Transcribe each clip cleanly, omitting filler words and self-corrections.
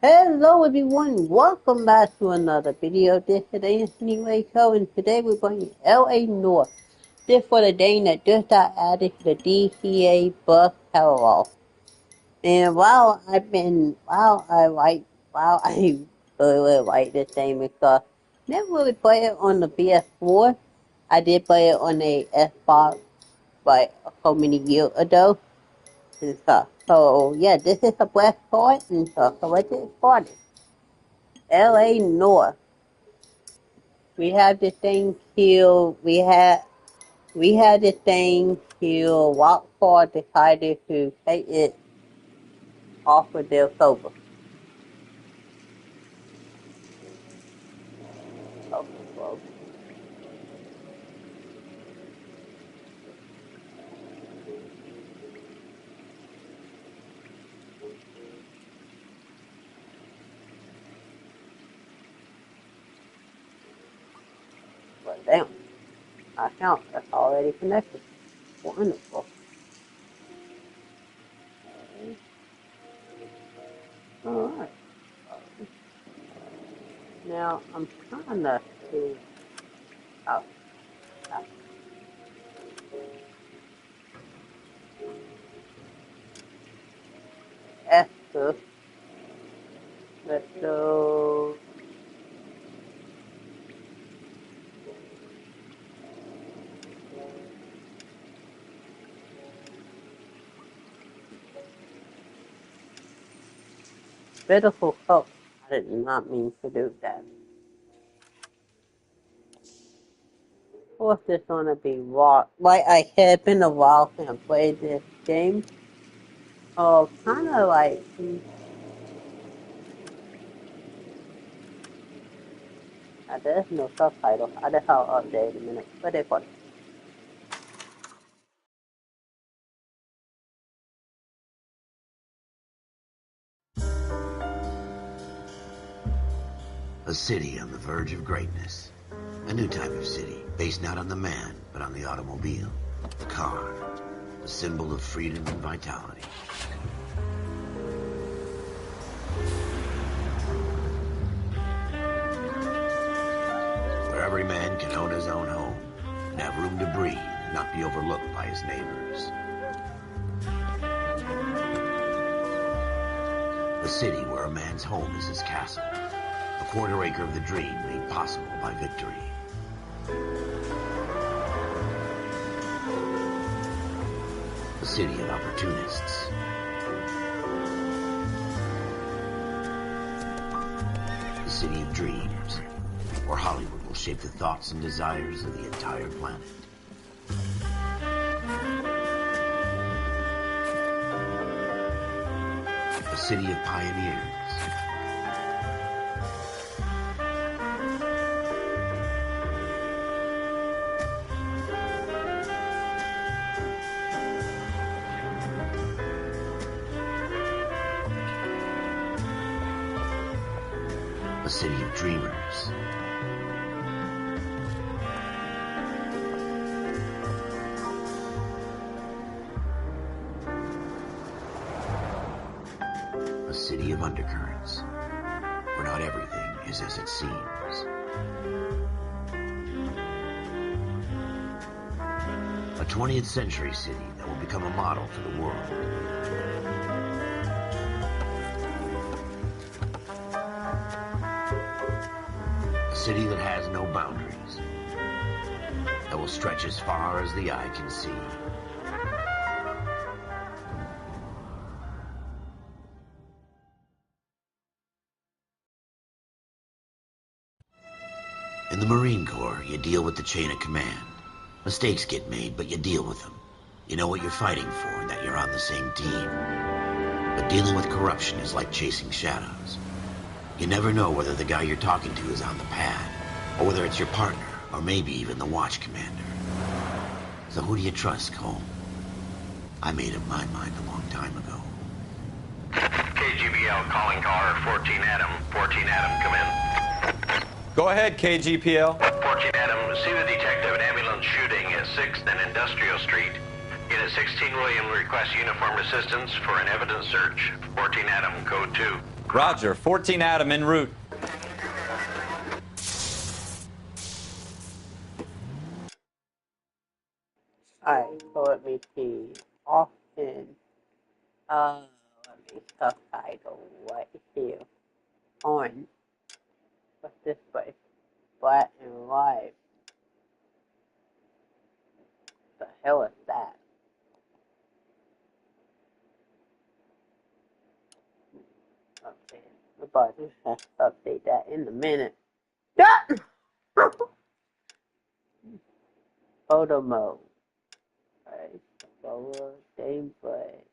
Hello everyone, welcome back to another video. This is Anthony Waco, and today we're playing LA Noire. This for the game that just got added to the DCA bus catalog. And I really like this game because I never really played it on the PS4. I did play it on the Xbox like so many years ago and stuff. So yeah, this is a black part and stuff. So let's get started. LA Noire. We have this thing here. We had this thing here. Rockford decided to take it off of their sober. Okay, well, damn. My account that's already connected. Wonderful. Alright. Now I'm trying to see. Oh, Esther. Let's go. Beautiful hope. I did not mean to do that. What's this gonna be? Like I said, it's been a while since I played this game. Oh, kind of like. There's no subtitle. I just have update in a minute. But it's funny. A city on the verge of greatness. A new type of city, based not on the man, but on the automobile. The car. A symbol of freedom and vitality. Where every man can own his own home, and have room to breathe, and not be overlooked by his neighbors. A city where a man's home is his castle. A quarter acre of the dream made possible by victory. A city of opportunists. A city of dreams, where Hollywood will shape the thoughts and desires of the entire planet. A city of pioneers. A city of dreamers. A city of undercurrents, where not everything is as it seems. A 20th century city that will become a model for the world. A city that has no boundaries, that will stretch as far as the eye can see. In the Marine Corps, you deal with the chain of command. Mistakes get made, but you deal with them. You know what you're fighting for and that you're on the same team. But dealing with corruption is like chasing shadows. You never know whether the guy you're talking to is on the pad, or whether it's your partner, or maybe even the watch commander. So who do you trust, Cole? I made up my mind a long time ago. KGBL calling caller 14 Adam. 14 Adam, come in. Go ahead, KGPL. 14 Adam, see the detective at ambulance shooting at 6th and Industrial Street. Unit 16 William requests uniformed assistance for an evidence search. 14 Adam, code 2. Roger, 14 Adam en route. Alright, so let me see. Often, let me subtitle right here. On. What's this place? Black and White. The hell is that? Okay, we're about to have to update that in a minute. Photo mode. Right, forward, gameplay,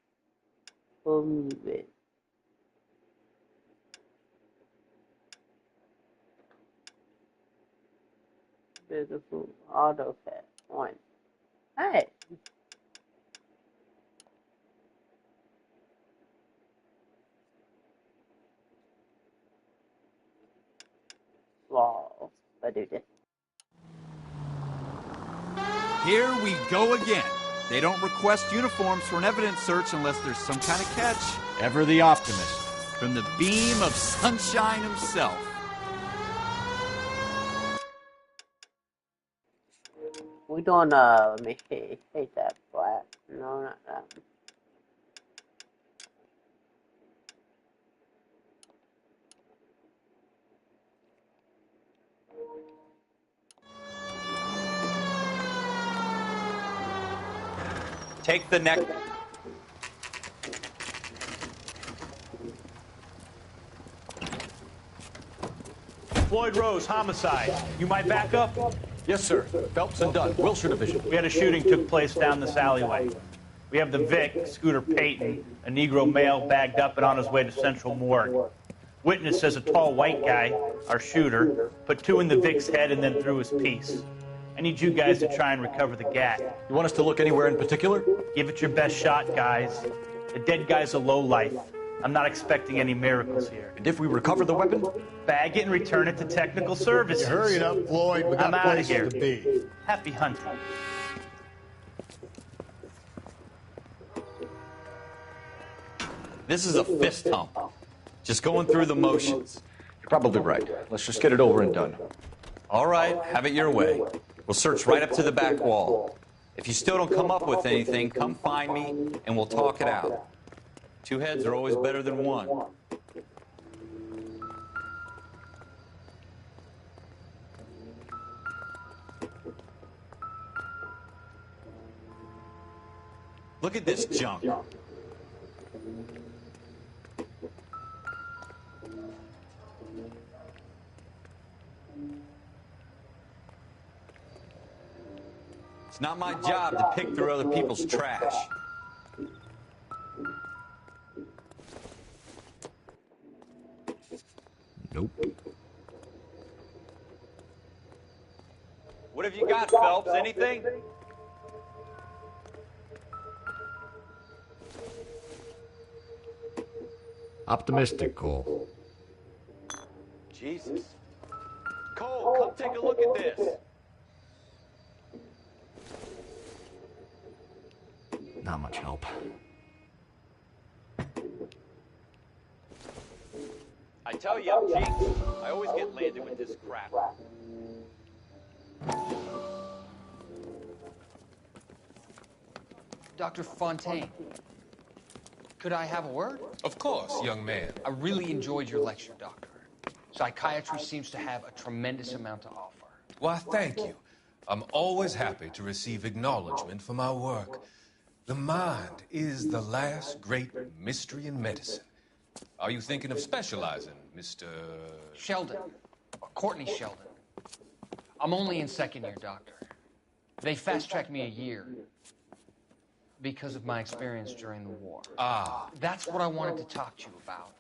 full movement. Beautiful auto set on. Hey. Wow. Let's do this. Here we go again. They don't request uniforms for an evidence search unless there's some kind of catch. Ever the optimist. From the beam of sunshine himself. We don't, let me see. Hate that black. No, not that. Take the neck. Floyd Rose, homicide. You might back up? Yes, sir. Phelps and Dunn, Wilshire Division. We had a shooting took place down this alleyway. We have the Vic, Scooter Payton, a Negro male bagged up and on his way to Central Morgue. Witness says a tall white guy, our shooter, put two in the Vic's head and then threw his piece. I need you guys to try and recover the gat. You want us to look anywhere in particular? Give it your best shot, guys. The dead guy's a lowlife. I'm not expecting any miracles here. And if we recover the weapon? Bag it and return it to technical services. Hurry it up, Floyd. We got I'm outta places here. to be. Happy hunting. This is a fist hump. Just going through the motions. You're probably right. Let's just get it over and done. All right, have it your way. We'll search right up to the back wall. If you still don't come up with anything, come find me and we'll talk it out. Two heads are always better than one. Look at this junk. It's not my job to pick through other people's trash. Nope. What have you got, Phelps? Anything? Optimistic, Cole. Jesus. Cole, come take a look at this. Not much help. I tell you, I'm jinxed. I always get landed with this crap. Dr. Fontaine, could I have a word? Of course, young man. I really enjoyed your lecture, Doctor. Psychiatry seems to have a tremendous amount to offer. Why, thank you. I'm always happy to receive acknowledgement for my work. The mind is the last great mystery in medicine. Are you thinking of specializing, Mr. Sheldon, or Courtney Sheldon. I'm only in second year, Doctor. They fast-tracked me a year because of my experience during the war. Ah. That's what I wanted to talk to you about.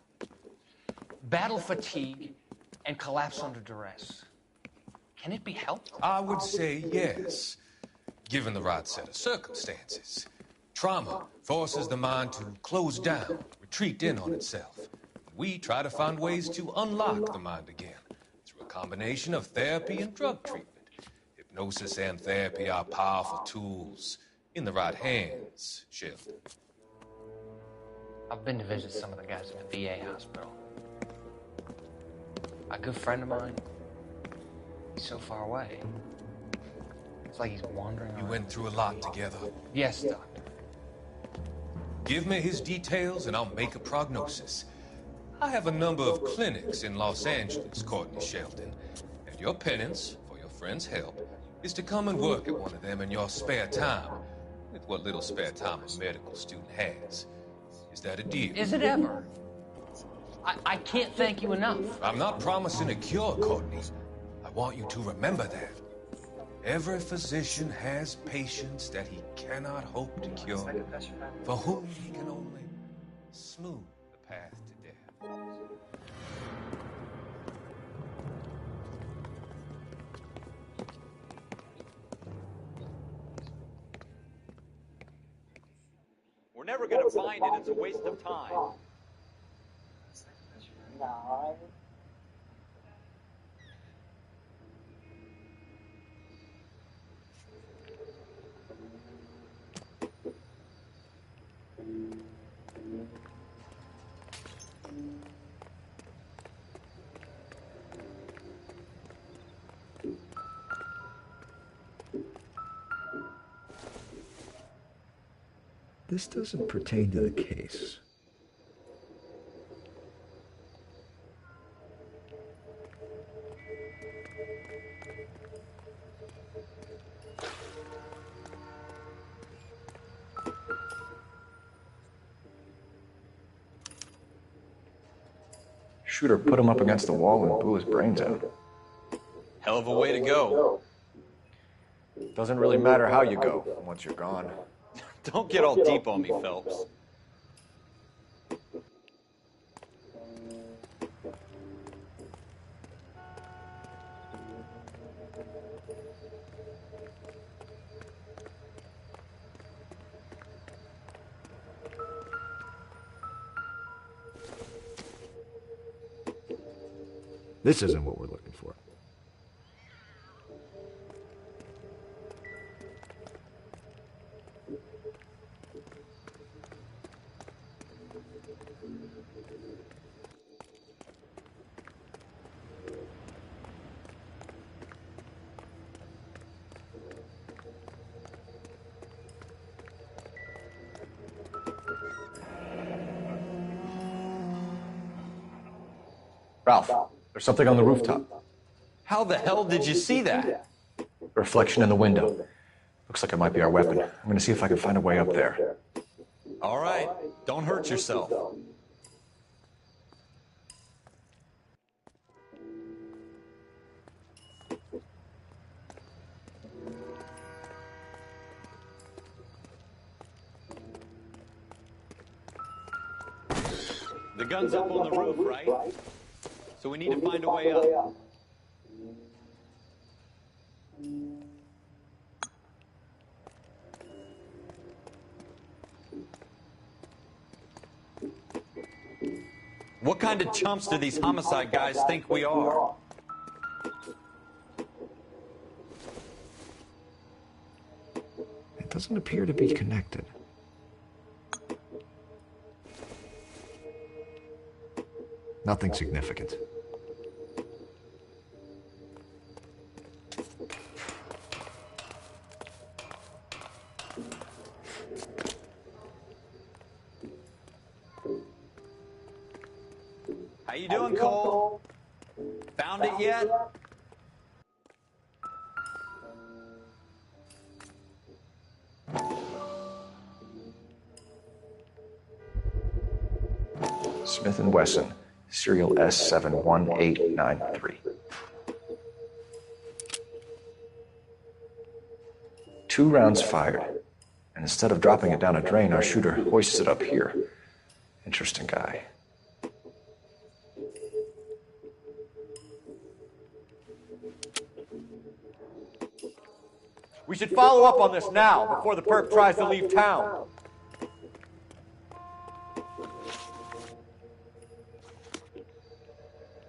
Battle fatigue and collapse under duress. Can it be helped? I would say yes, given the right set of circumstances. Trauma forces the mind to close down, retreat in on itself. We try to find ways to unlock the mind again through a combination of therapy and drug treatment. Hypnosis and therapy are powerful tools in the right hands, Sheldon. I've been to visit some of the guys at the VA hospital. A good friend of mine. He's so far away. It's like he's wandering You around. went through a lot together. Yes, Doctor. Give me his details and I'll make a prognosis. I have a number of clinics in Los Angeles, Courtney Sheldon. And your penance, for your friend's help, is to come and work at one of them in your spare time. With what little spare time a medical student has. Is that a deal? Is it ever? I can't thank you enough. I'm not promising a cure, Courtney. I want you to remember that. Every physician has patients that he cannot hope to cure, for whom he can only smooth the path to death. We're never going to find it. It's a waste of time. No. This doesn't pertain to the case. Shooter put him up against the wall and blew his brains out. Hell of a way to go. Doesn't really matter how you go once you're gone. Don't get all deep on me, Phelps. This isn't what we're looking for. Ralph, there's something on the rooftop. How the hell did you see that? Reflection in the window. Looks like it might be our weapon. I'm gonna see if I can find a way up there. All right, don't hurt yourself. The gun's up on the roof, right? So we need to find a way up. What kind of chumps do these homicide guys think we are? It doesn't appear to be connected. Nothing significant. How you doing, Cole? Found it yet? Smith & Wesson, serial S71893. 2 rounds fired, and instead of dropping it down a drain, our shooter hoists it up here. Interesting guy. We should follow up on this now, before the perp tries to leave town.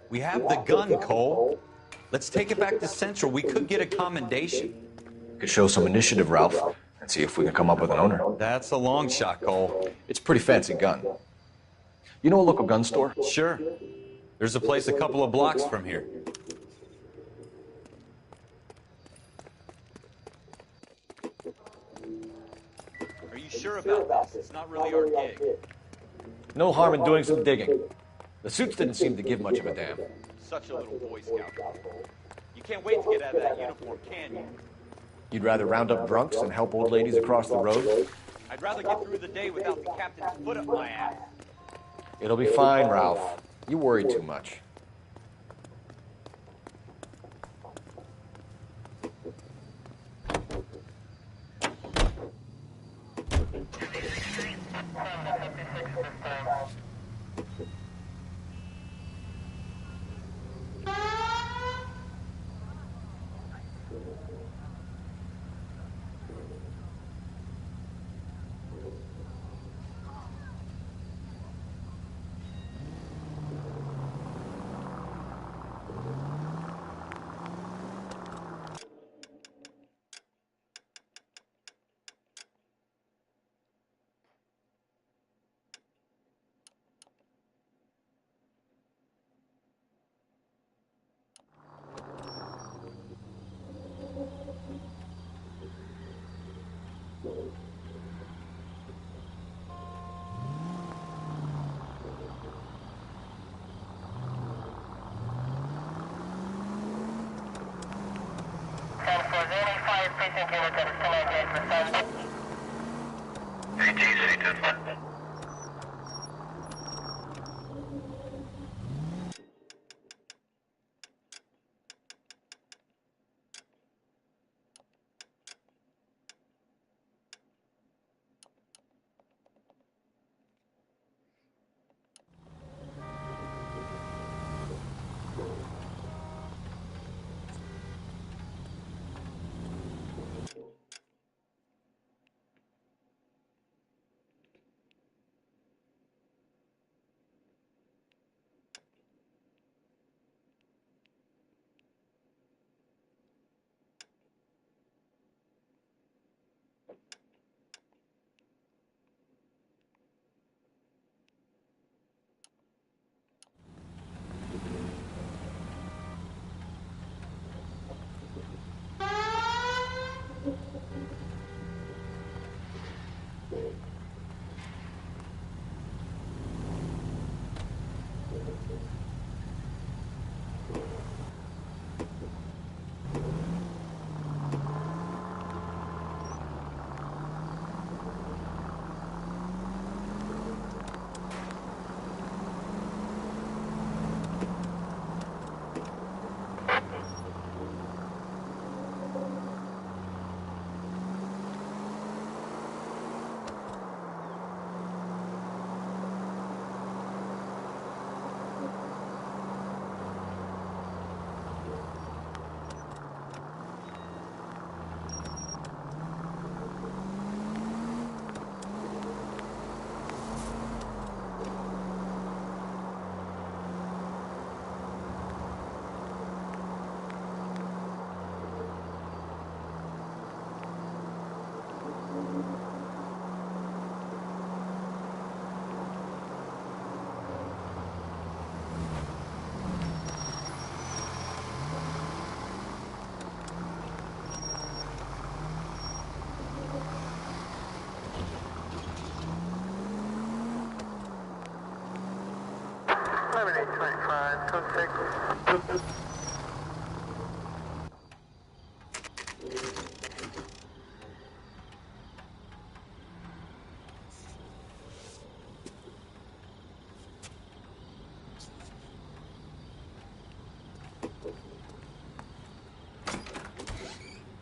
We have the gun, Cole. Let's take it back to Central. We could get a commendation. Could show some initiative, Ralph, and see if we can come up with an owner. That's a long shot, Cole. It's a pretty fancy gun. You know a local gun store? Sure. There's a place a couple of blocks from here. Are you sure about this? It's not really our gig. No harm in doing some digging. The suits didn't seem to give much of a damn. Such a little Boy Scout. You can't wait to get out of that uniform, can you? You'd rather round up drunks and help old ladies across the road? I'd rather get through the day without the captain's foot up my ass. It'll be fine, Ralph. You worry too much.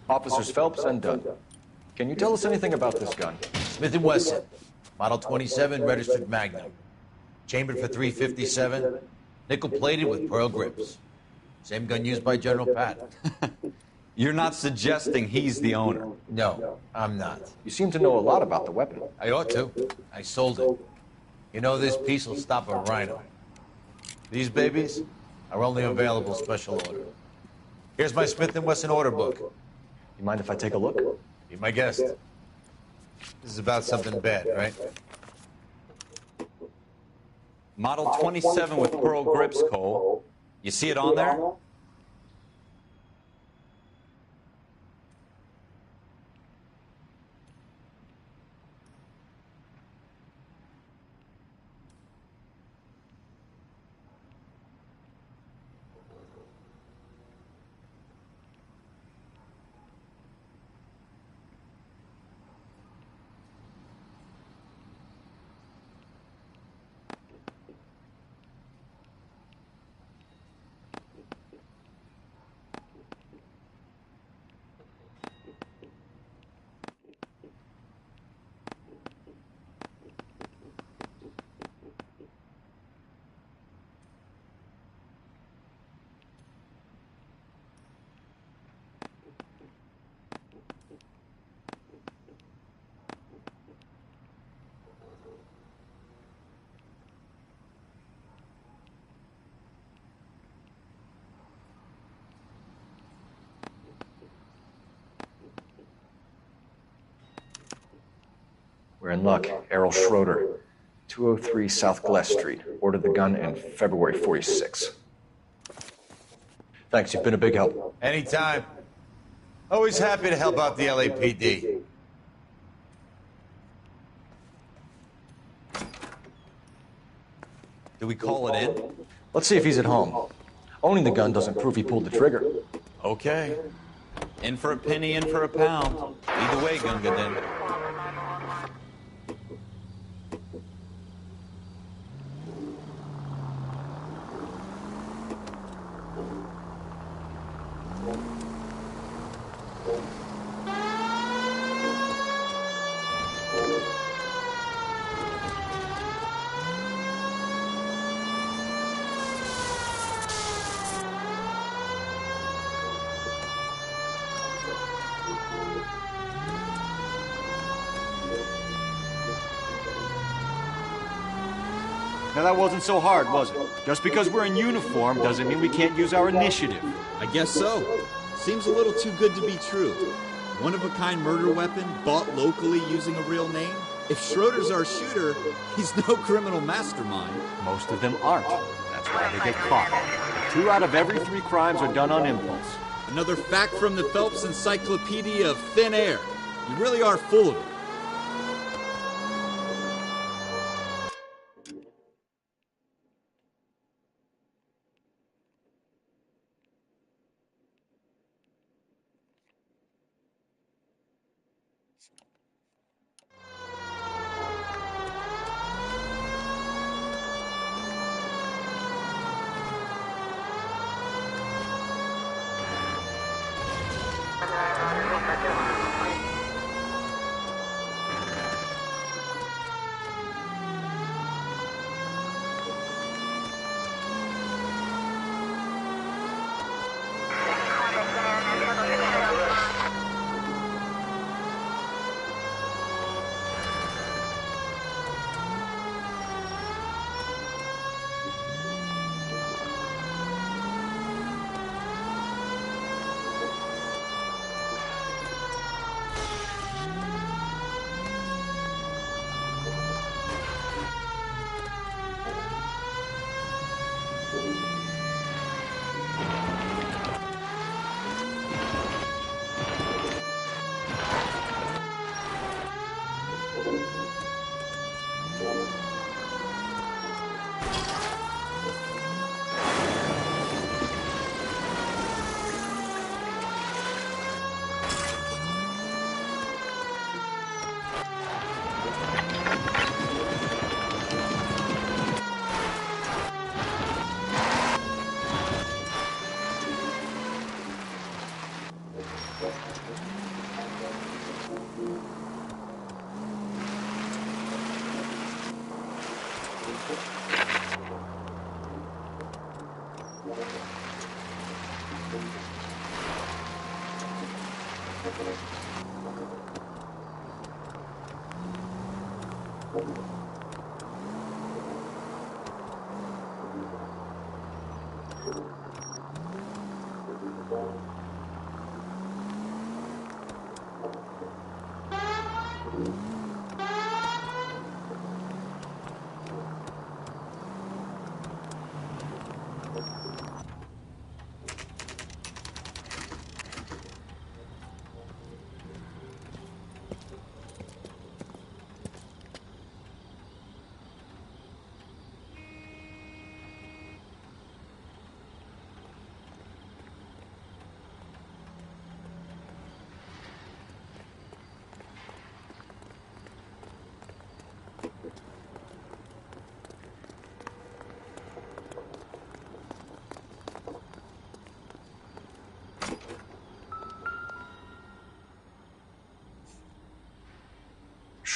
Officers Phelps and Dunn. Can you tell us anything about this gun? Smith & Wesson, Model 27, registered Magnum. Chambered for .357, nickel-plated with pearl grips. Same gun used by General Patton. You're not suggesting he's the owner? No, I'm not. You seem to know a lot about the weapon. I ought to. I sold it. You know, this piece will stop a rhino. These babies are only available special order. Here's my Smith & Wesson order book. You mind if I take a look? Be my guest. This is about something bad, right? Model 27 with pearl grips, Cole. You see it on there? We're in luck. Errol Schroeder, 203 South Glass Street. Ordered the gun in February 46. Thanks, you've been a big help. Anytime. Always happy to help out the LAPD. Do we call it in? Let's see if he's at home. Owning the gun doesn't prove he pulled the trigger. Okay. In for a penny, in for a pound. Either way, Gunga Din. Now that wasn't so hard, was it? Just because we're in uniform doesn't mean we can't use our initiative. I guess so. Seems a little too good to be true. One-of-a-kind murder weapon bought locally using a real name? If Schroeder's our shooter, he's no criminal mastermind. Most of them aren't. That's why they get caught. 2 out of every 3 crimes are done on impulse. Another fact from the Phelps Encyclopedia of Thin Air. You really are full of it.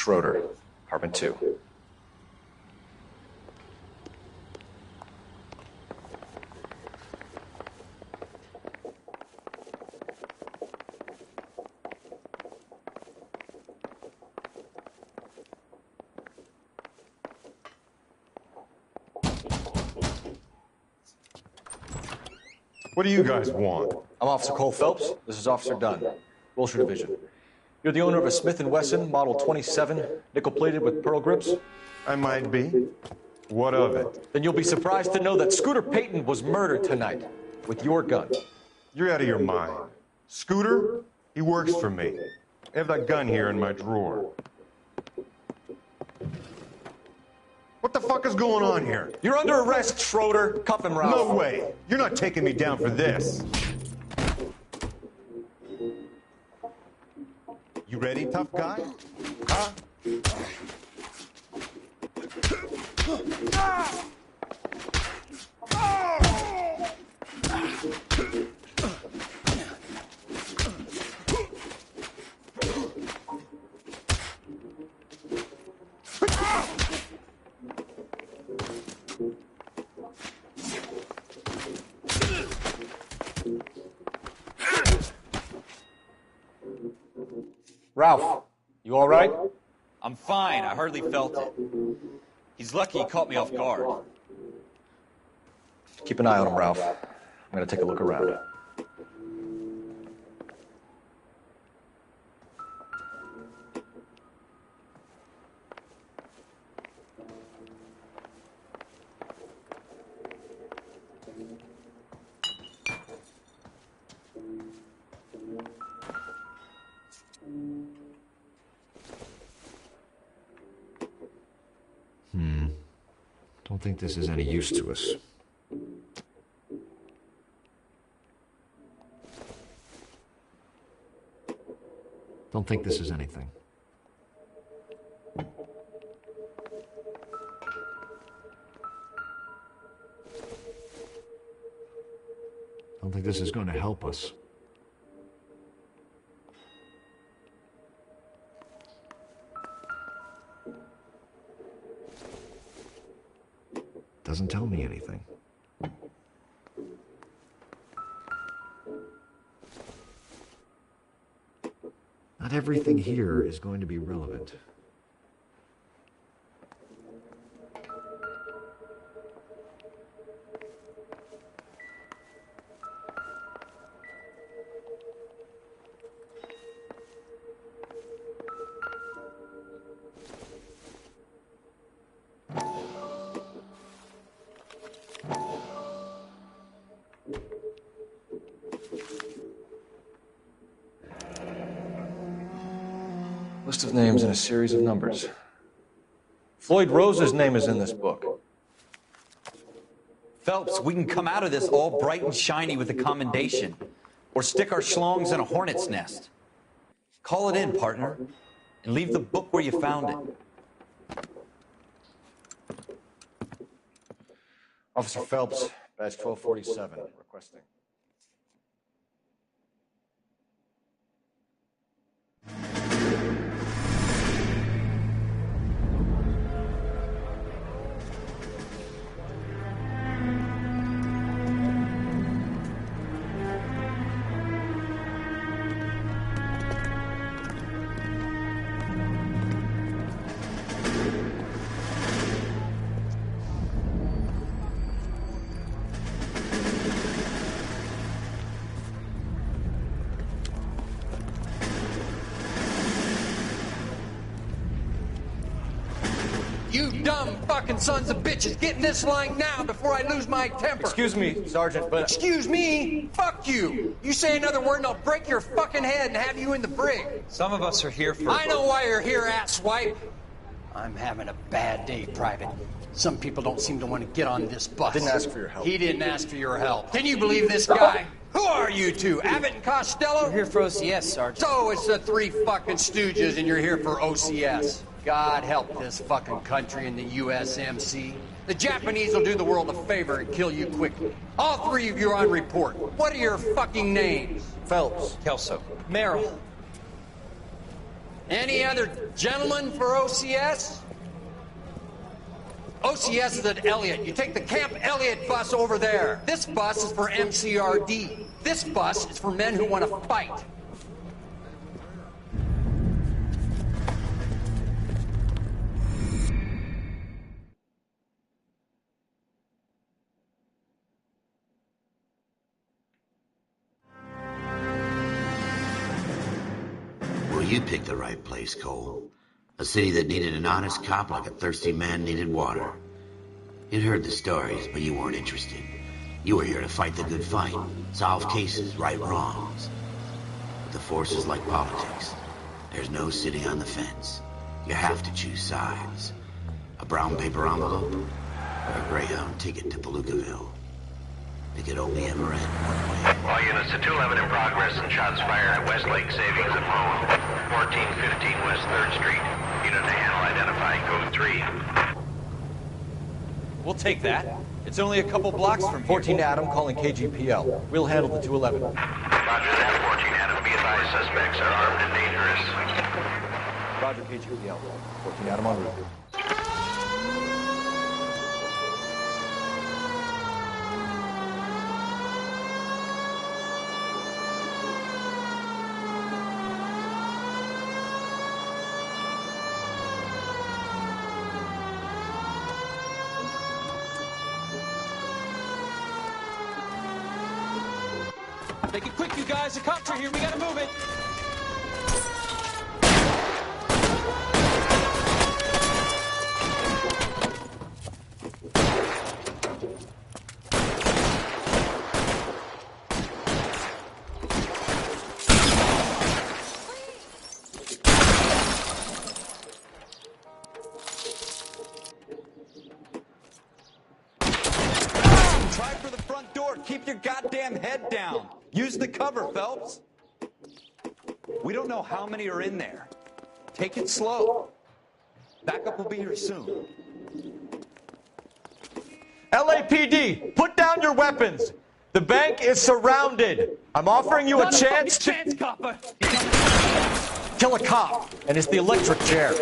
Schroeder, apartment 2. What do you guys want? I'm Officer Cole Phelps. This is Officer Dunn, Wilshire Division. You're the owner of a Smith & Wesson Model 27, nickel-plated with pearl grips? I might be. What of it? Then you'll be surprised to know that Scooter Payton was murdered tonight with your gun. You're out of your mind. Scooter? He works for me. I have that gun here in my drawer. What the fuck is going on here? You're under arrest, Schroeder. Cuff him, Ralph. No way. You're not taking me down for this. You ready, tough guy? Huh? Ralph, you all right? I'm fine. I hardly felt it. He's lucky he caught me off guard. Keep an eye on him, Ralph. I'm gonna take a look around. Don't think this is any use to us. Don't think this is anything. Don't think this is going to help us. Doesn't tell me anything. Not everything here is going to be relevant. List of names and a series of numbers. Floyd Rose's name is in this book. Phelps, we can come out of this all bright and shiny with a commendation, or stick our schlongs in a hornet's nest. Call it in, partner, and leave the book where you found it. Officer Phelps, badge 1247, requesting. You dumb fucking sons of bitches, get in this line now before I lose my temper. Excuse me, Sergeant, but... Excuse me? Fuck you. You say another word and I'll break your fucking head and have you in the brig. Some of us are here for... I know why you're here, asswipe. I'm having a bad day, Private. Some people don't seem to want to get on this bus. Didn't ask for your help. He didn't ask for your help. Can you believe this guy? Who are you two? Abbott and Costello? We're here for OCS, Sergeant. So it's the three fucking stooges and you're here for OCS. God help this fucking country and the USMC. The Japanese will do the world a favor and kill you quickly. All three of you are on report. What are your fucking names? Phelps. Kelso. Merrill. Any other gentlemen for OCS? OCS is at Elliott. You take the Camp Elliott bus over there. This bus is for MCRD. This bus is for men who want to fight. Well, you picked the right place, Cole. A city that needed an honest cop like a thirsty man needed water. You'd heard the stories, but you weren't interested. You were here to fight the good fight, solve cases, right wrongs. But the force is like politics. There's no sitting on the fence. You have to choose sides. A brown paper envelope, or a Greyhound ticket to Palookaville. It could only ever end one way. All units to 211 in progress and shots fired at Westlake Savings and Loan, 1415 West 3rd Street. Unit to handle identifying code 3. We'll take that. It's only a couple blocks from here. 14 Adam calling KGPL. We'll handle the 211. Roger that, 14 Adam. Be advised, suspects are armed and dangerous. Roger, KGPL. 14 Adam en route. Make it quick, you guys. The cops are here. We gotta move it. Try for the front door. Keep your goddamn head down. Use the cover, Phelps. We don't know how many are in there. Take it slow. Backup will be here soon. LAPD, put down your weapons. The bank is surrounded. I'm offering you a chance to copper. Kill a cop, and it's the electric chair.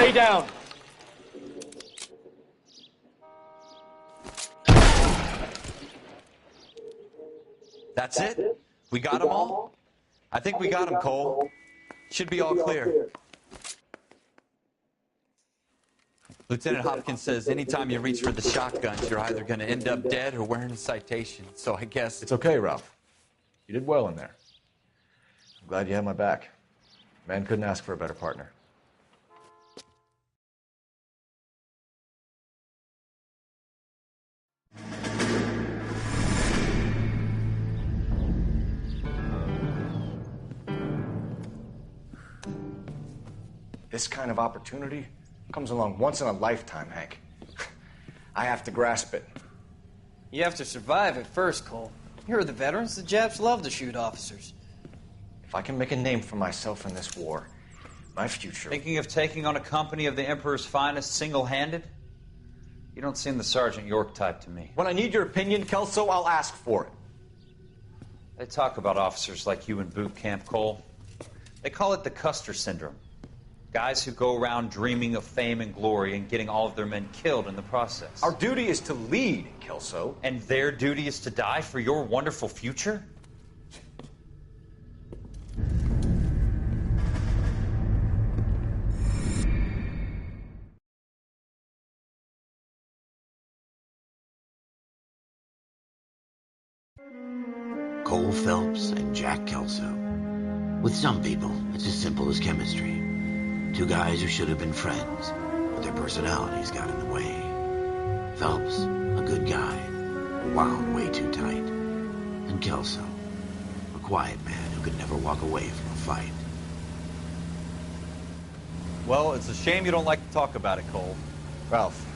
stay down. That's it? We got them all? I think we got them, Cole. Should be all clear. Lieutenant Hopkins says anytime you reach for the shotguns, you're either going to end up dead or wearing a citation. So I guess... It's okay, Ralph. You did well in there. I'm glad you had my back. Man couldn't ask for a better partner. This kind of opportunity comes along once in a lifetime, Hank. I have to grasp it. You have to survive it first, Cole. Here are the veterans. The Japs love to shoot officers. If I can make a name for myself in this war, my future... Thinking of taking on a company of the Emperor's finest single-handed? You don't seem the Sergeant York type to me. When I need your opinion, Kelso, I'll ask for it. They talk about officers like you in boot camp, Cole. They call it the Custer syndrome. Guys who go around dreaming of fame and glory and getting all of their men killed in the process. Our duty is to lead, Kelso. And their duty is to die for your wonderful future? Cole Phelps and Jack Kelso. With some people, it's as simple as chemistry. Two guys who should have been friends, but their personalities got in the way. Phelps, a good guy, wound way too tight. And Kelso, a quiet man who could never walk away from a fight. Well, it's a shame you don't like to talk about it, Cole. Ralph,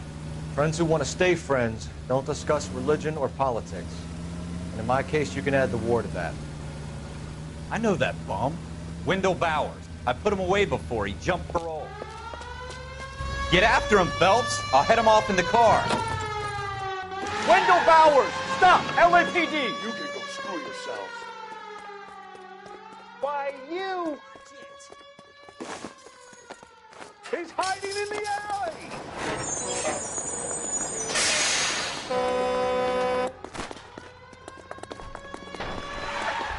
friends who want to stay friends don't discuss religion or politics. And in my case, you can add the war to that. I know that bum. Wendell Bowers. I put him away before. He jumped parole. Get after him, Phelps. I'll head him off in the car. Wendell Bowers! Stop! LAPD! You can go screw yourselves. Why, you! He's hiding in the alley!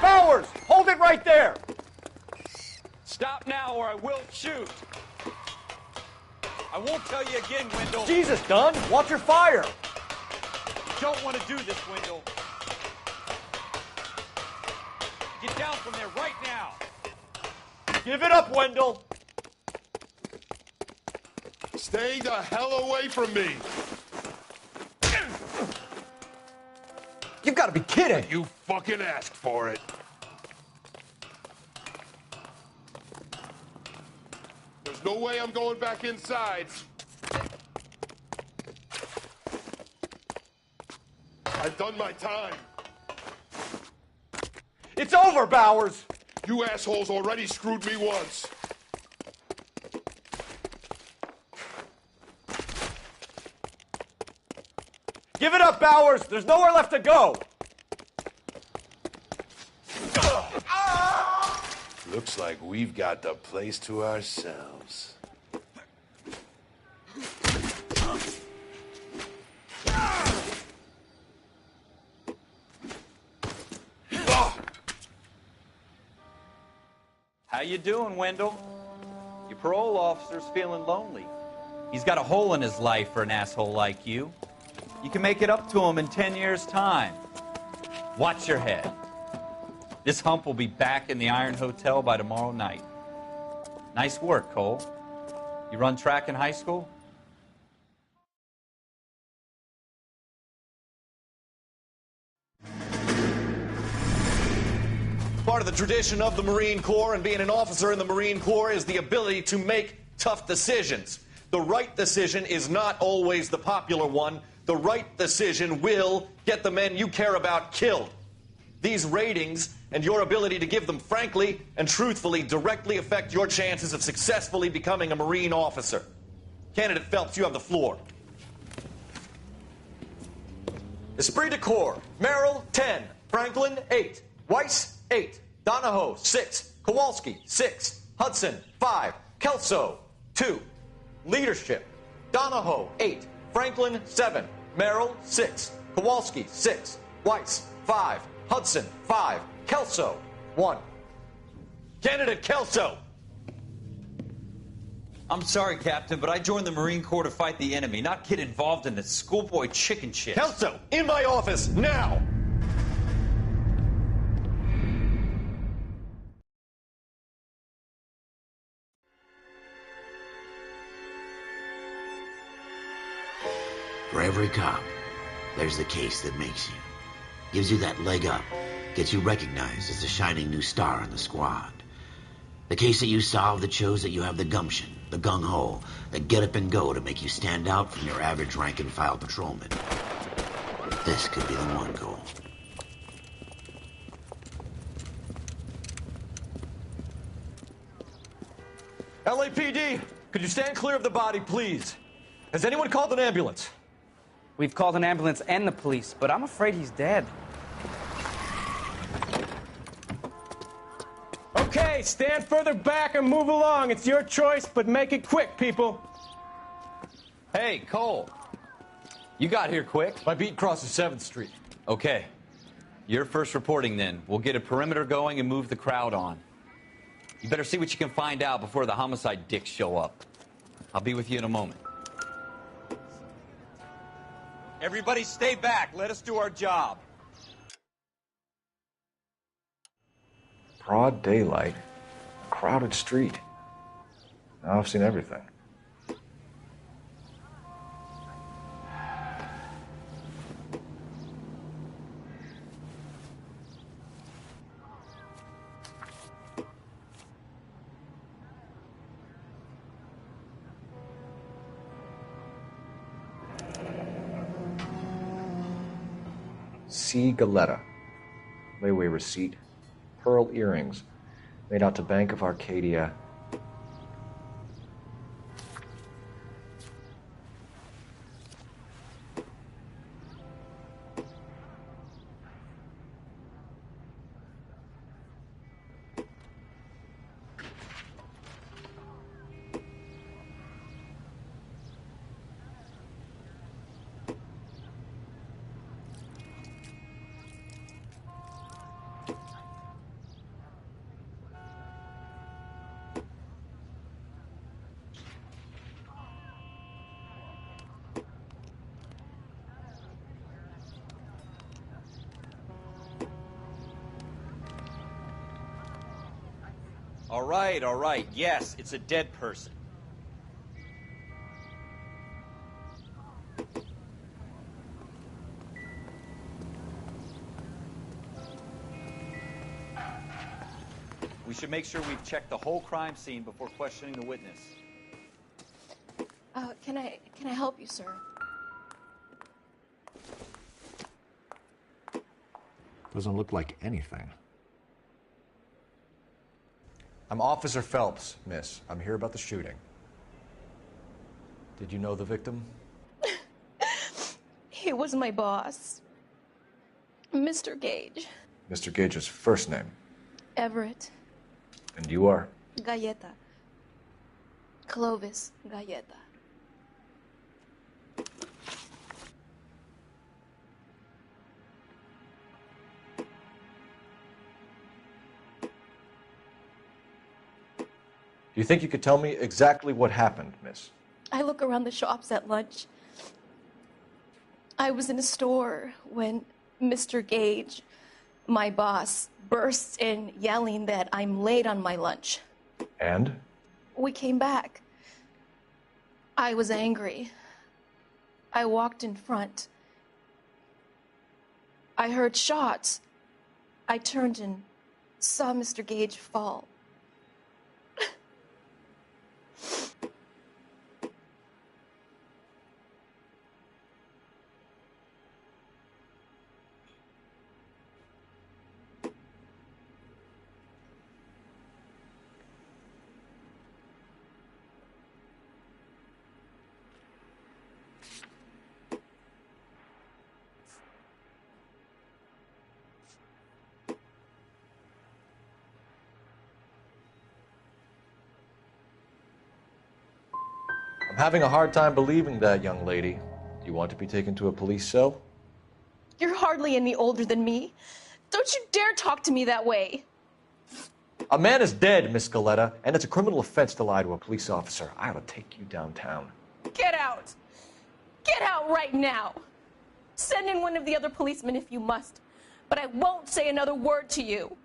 Bowers! Hold it right there! Stop now or I will shoot. I won't tell you again, Wendell. Jesus, Dunn! Watch your fire! Don't want to do this, Wendell. Get down from there right now. Give it up, Wendell! Stay the hell away from me. You've got to be kidding! You fucking asked for it. There's no way I'm going back inside. I've done my time. It's over, Bowers! You assholes already screwed me once. Give it up, Bowers! There's nowhere left to go! Looks like we've got the place to ourselves. How you doing, Wendell? Your parole officer's feeling lonely. He's got a hole in his life for an asshole like you. You can make it up to him in 10 years' time. Watch your head. This hump will be back in the Iron Hotel by tomorrow night. Nice work, Cole. You run track in high school? Part of the tradition of the Marine Corps and being an officer in the Marine Corps is the ability to make tough decisions. The right decision is not always the popular one. The right decision will get the men you care about killed. These ratings and your ability to give them frankly and truthfully directly affect your chances of successfully becoming a Marine officer. Candidate Phelps, you have the floor. Esprit de Corps, Merrill, 10. Franklin, 8. Weiss, 8. Donahoe, 6. Kowalski, 6. Hudson, 5. Kelso, 2. Leadership, Donahoe, 8. Franklin, 7. Merrill, 6. Kowalski, 6. Weiss, 5. Hudson, 5. Kelso, 1. Candidate Kelso. I'm sorry, Captain, but I joined the Marine Corps to fight the enemy, not get involved in this schoolboy chicken shit. Kelso, in my office, now! For every cop, there's the case that makes you. Gives you that leg up. Gets you recognized as the shining new star in the squad. The case that you solve that shows that you have the gumption, the gung-ho, the get up and go to make you stand out from your average rank-and-file patrolman. This could be the one, Cole. LAPD, could you stand clear of the body, please? Has anyone called an ambulance? We've called an ambulance and the police, but I'm afraid he's dead. Okay, stand further back and move along. It's your choice, but make it quick, people. Hey, Cole. You got here quick. My beat crosses 7th Street. Okay. You're first reporting then. We'll get a perimeter going and move the crowd on. You better see what you can find out before the homicide dicks show up. I'll be with you in a moment. Everybody stay back. Let us do our job. Broad daylight. crowded street. Now I've seen everything. C. Galetta. Layaway receipt. Pearl earrings. Made out to Bank of Arcadia. All right. Yes, it's a dead person. We should make sure we've checked the whole crime scene before questioning the witness. Can I help you, sir? Doesn't look like anything. I'm Officer Phelps, miss. I'm here about the shooting. Did you know the victim? He was my boss, Mr. Gage. Mr. Gage's first name. Everett. And you are? Galleta. Clovis Galleta. Do you think you could tell me exactly what happened, miss? I look around the shops at lunch. I was in a store when Mr. Gage, my boss, bursts in yelling that I'm late on my lunch. And? We came back. I was angry. I walked in front. I heard shots. I turned and saw Mr. Gage fall. I'm having a hard time believing that, young lady. Do you want to be taken to a police cell? You're hardly any older than me. Don't you dare talk to me that way. A man is dead, Miss Galetta, and it's a criminal offense to lie to a police officer. I ought to take you downtown. Get out! Get out right now! Send in one of the other policemen if you must, but I won't say another word to you.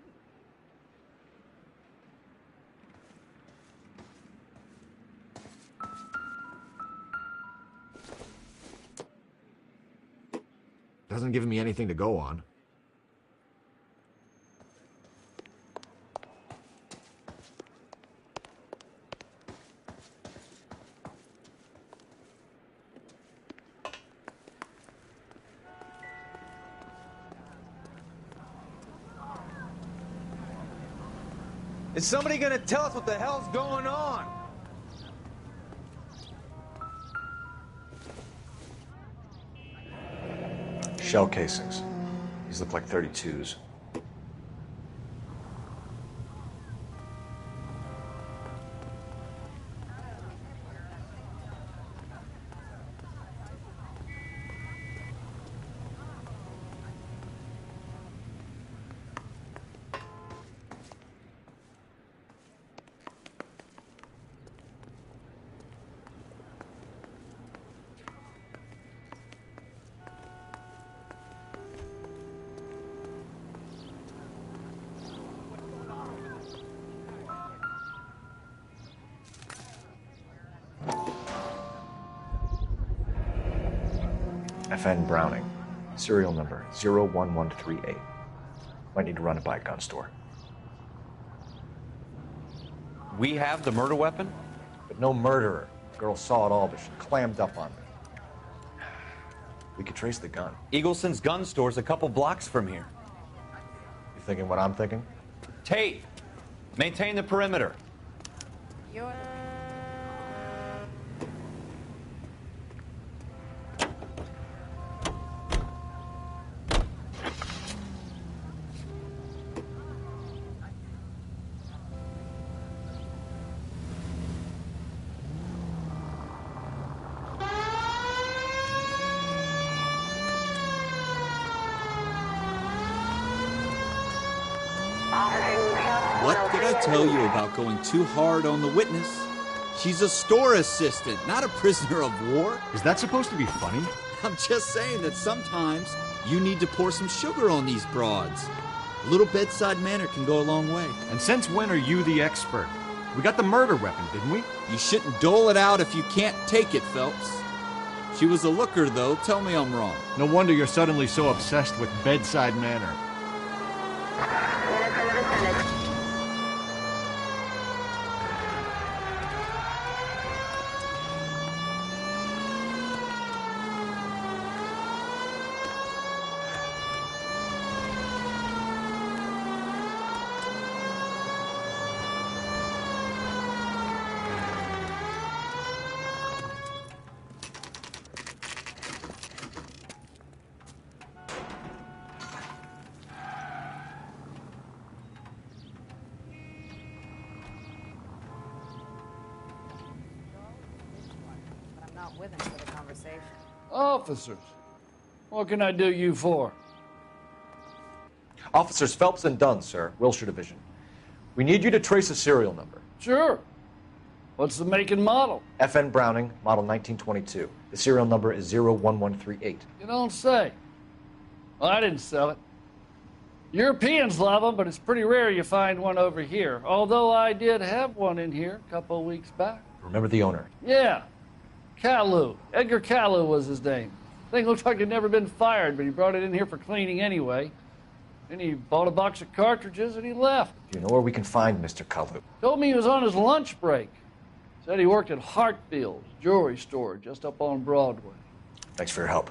Doesn't give me anything to go on. Is somebody gonna tell us what the hell's going on? Shell casings. These look like 32s. FN Browning. Serial number 01138. Might need to run it by a gun store. We have the murder weapon? But no murderer. The girl saw it all, but she clammed up on me. We could trace the gun. Eagleson's gun store's a couple blocks from here. You thinking what I'm thinking? Tate, maintain the perimeter. What did I tell you about going too hard on the witness? She's a store assistant, not a prisoner of war. Is that supposed to be funny? I'm just saying that sometimes you need to pour some sugar on these broads. A little bedside manner can go a long way. And since when are you the expert? We got the murder weapon, didn't we? You shouldn't dole it out if you can't take it, Phelps. She was a looker, though. Tell me I'm wrong. No wonder you're suddenly so obsessed with bedside manner. With him for the conversation. Officers, what can I do you for? Officers Phelps and Dunn, sir, Wilshire Division. We need you to trace a serial number. Sure. What's the make and model? FN Browning, model 1922. The serial number is 01138. You don't say. Well, I didn't sell it. Europeans love them, but it's pretty rare you find one over here. Although I did have one in here a couple of weeks back. Remember the owner? Yeah. Kalu. Edgar Kalu was his name. Thing looked like he'd never been fired, but he brought it in here for cleaning anyway. Then he bought a box of cartridges and he left. Do you know where we can find Mr. Kalu? Told me he was on his lunch break. Said he worked at Hartfield's jewelry store just up on Broadway. Thanks for your help.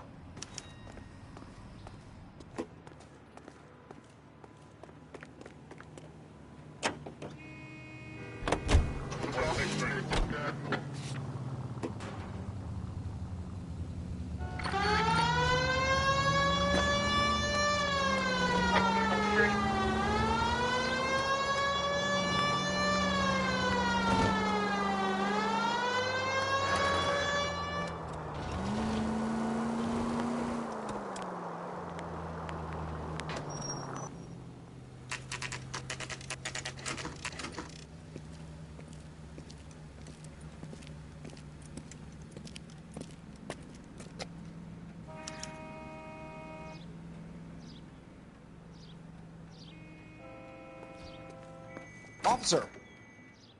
Officer,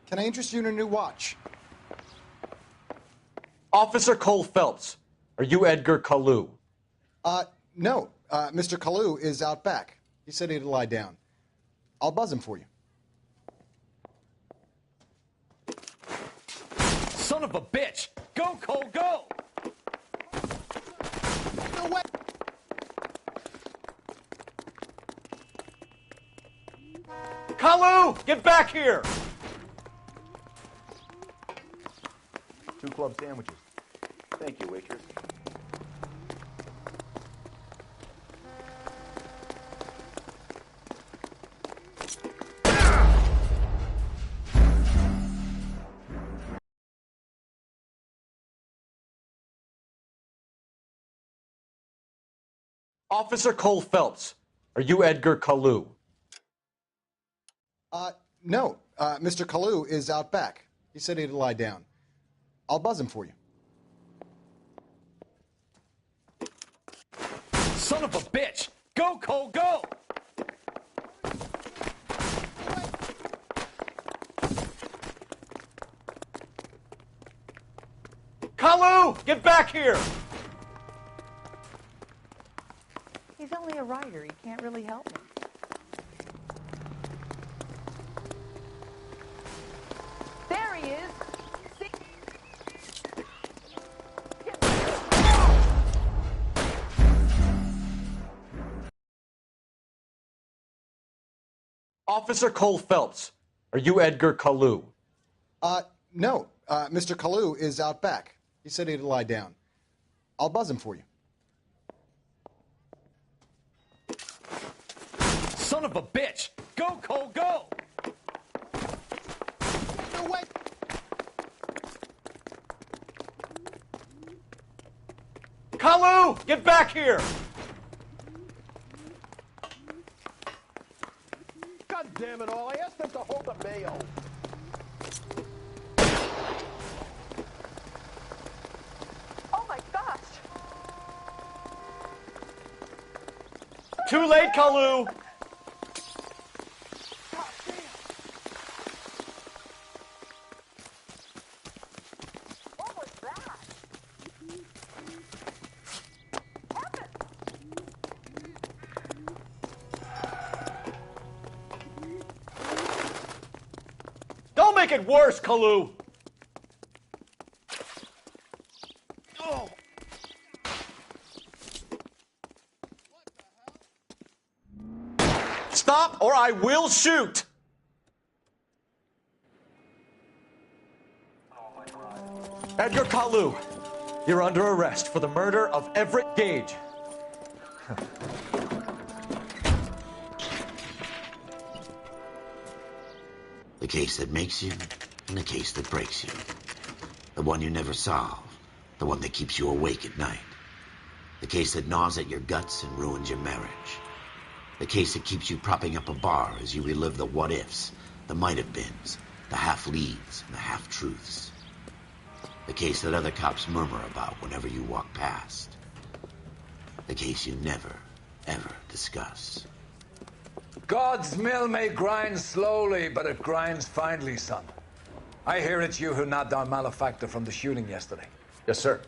can I interest you in a new watch? Officer Cole Phelps, are you Edgar Kalu? No. Mr. Kalu is out back. He said he'd lie down. I'll buzz him for you. Son of a bitch! Go, Cole, go! No way! Kalu, get back here! 2 club sandwiches. Thank you, waitress. Officer Cole Phelps, are you Edgar Kalu? No. Mr. Kalu is out back. He said he'd lie down. I'll buzz him for you. Son of a bitch! Go, Cole, go! Kalu, get back here! He's only a writer. He can't really help me. There he is. See? Officer Cole Phelps, are you Edgar Kalu? No. Mr. Kalu is out back. He said he'd lie down. I'll buzz him for you. Son of a bitch! Go, Cole, go! No way! Kalu, get back here! God damn it all, I asked them to hold the mayo. Oh my gosh! Too late, Kalu! What was that? Don't make it worse, Kalu! Oh. Stop or I will shoot! Edgar Kalu, you're under arrest for the murder of Everett Gage. The case that makes you, and the case that breaks you. The one you never solve, the one that keeps you awake at night. The case that gnaws at your guts and ruins your marriage. The case that keeps you propping up a bar as you relive the what-ifs, the might-have-beens, the half-leads, and the half-truths. The case that other cops murmur about whenever you walk past. The case you never, ever discuss. God's mill may grind slowly, but it grinds finely, son. I hear it's you who nabbed our malefactor from the shooting yesterday. Yes, sir.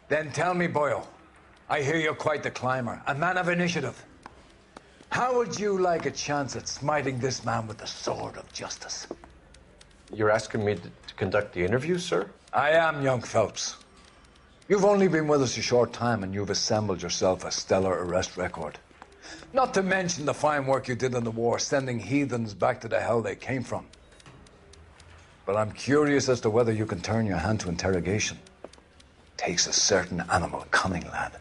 Then tell me, boyo, I hear you're quite the climber, a man of initiative. How would you like a chance at smiting this man with the sword of justice? You're asking me to conduct the interview, sir? I am, young Phelps. You've only been with us a short time, and you've assembled yourself a stellar arrest record. Not to mention the fine work you did in the war, sending heathens back to the hell they came from. But I'm curious as to whether you can turn your hand to interrogation. Takes a certain animal cunning, lad.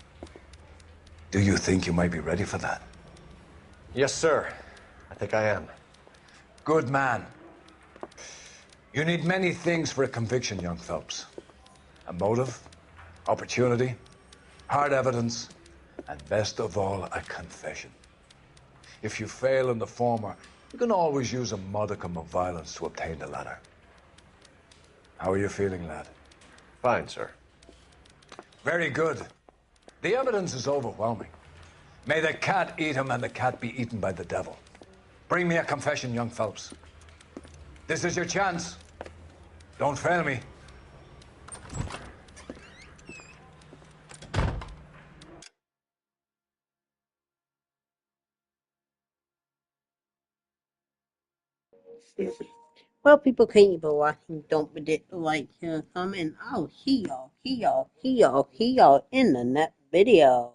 Do you think you might be ready for that? Yes, sir. I think I am. Good man. You need many things for a conviction, young Phelps. A motive, opportunity, hard evidence, and best of all, a confession. If you fail in the former, you can always use a modicum of violence to obtain the latter. How are you feeling, lad? Fine, sir. Very good. The evidence is overwhelming. May the cat eat him and the cat be eaten by the devil. Bring me a confession, young Phelps. This is your chance. Don't fail me. Well, people, thank you for watching. Don't forget to like, share, comment. I'll see y'all in the next video.